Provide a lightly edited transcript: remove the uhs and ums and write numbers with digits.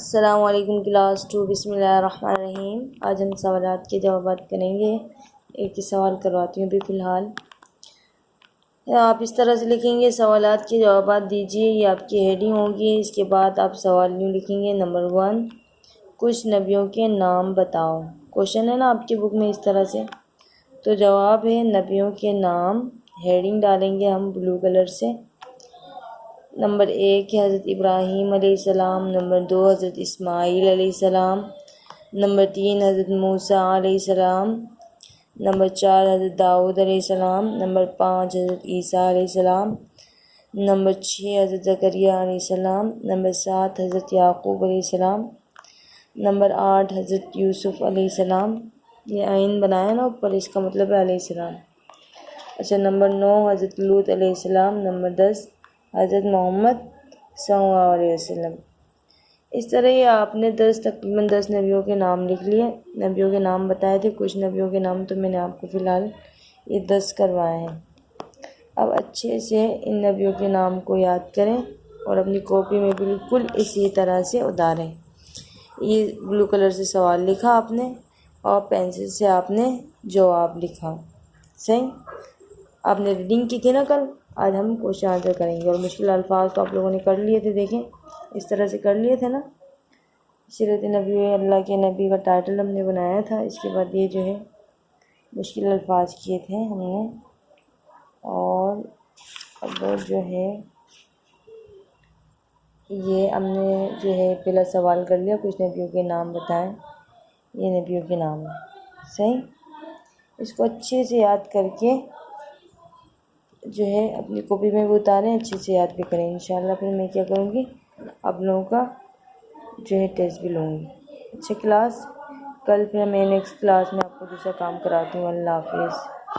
السلام علیکم کلاس 2، بسم اللہ الرحمن الرحیم۔ آج ہم سوالات کے جوابات کریں گے۔ ایک ہی سوال کرواتی ہوں ابھی فی الحال۔ آپ اس طرح سے لکھیں گے، سوالات کے جوابات دیجیے، یہ آپ کی ہیڈنگ ہوگی۔ اس کے بعد آپ سوال یوں لکھیں گے، نمبر 1، کچھ نبیوں کے نام بتاؤ۔ کوشچن ہے نا آپ کی بک میں اس طرح سے، تو جواب ہے نبیوں کے نام۔ ہیڈنگ ڈالیں گے ہم بلو کلر سے۔ نمبر 1 ہے حضرت ابراہیم علیہ السلام، نمبر 2 حضرت اسماعیل علیہ السلام، نمبر 3 حضرت موسیٰ علیہ السلام، نمبر 4 حضرت داؤد علیہ السلام، نمبر 5 حضرت عیسیٰ علیہ السلام، نمبر 6 حضرت زکریا علیہ السلام، نمبر 7 حضرت یعقوب علیہ السلام، نمبر 8 حضرت یوسف علیہ السلام۔ یہ عین بنایا نا اوپر، اس کا مطلب ہے علیہ السلام۔ اچھا، نمبر 9 حضرت لوط علیہ السلام، نمبر 10 حضرت محمد صلی اللہ علیہ وسلم۔ اس طرح یہ آپ نے تقریباً 10 نبیوں کے نام لکھ لیے، نبیوں کے نام بتائے تھے۔ کچھ نبیوں کے نام تو میں نے آپ کو فی الحال یہ 10 کروائے ہیں۔ اب اچھے سے ان نبیوں کے نام کو یاد کریں اور اپنی کاپی میں بالکل اسی طرح سے اتاریں۔ یہ بلو کلر سے سوال لکھا آپ نے اور پینسل سے آپ نے جواب لکھا۔ صحیح؟ آپ نے ریڈنگ کی تھی نا کل، آج ہم کوشچن آنسر کریں گے۔ اور مشکل الفاظ تو آپ لوگوں نے کر لیے تھے، دیکھیں اس طرح سے کر لیے تھے نا۔ سیرت نبی اللہ کے نبی کا ٹائٹل ہم نے بنایا تھا، اس کے بعد یہ جو ہے مشکل الفاظ کیے تھے ہم نے۔ اور اب جو ہے یہ ہم نے جو ہے پہلا سوال کر لیا، کچھ نبیوں کے نام بتائیں۔ یہ نبیوں کے نام ہیں، صحیح۔ اس کو اچھے سے یاد کر کے جو ہے اپنی کاپی میں بھی اتاریں، اچھے سے یاد بھی کریں انشاءاللہ۔ پھر میں کیا کروں گی، آپ لوگوں کا جو ہے ٹیسٹ بھی لوں گی۔ اچھا کلاس، کل پھر میں نیکسٹ کلاس میں آپ کو دوسرا کام کراتی ہوں۔ اللہ حافظ۔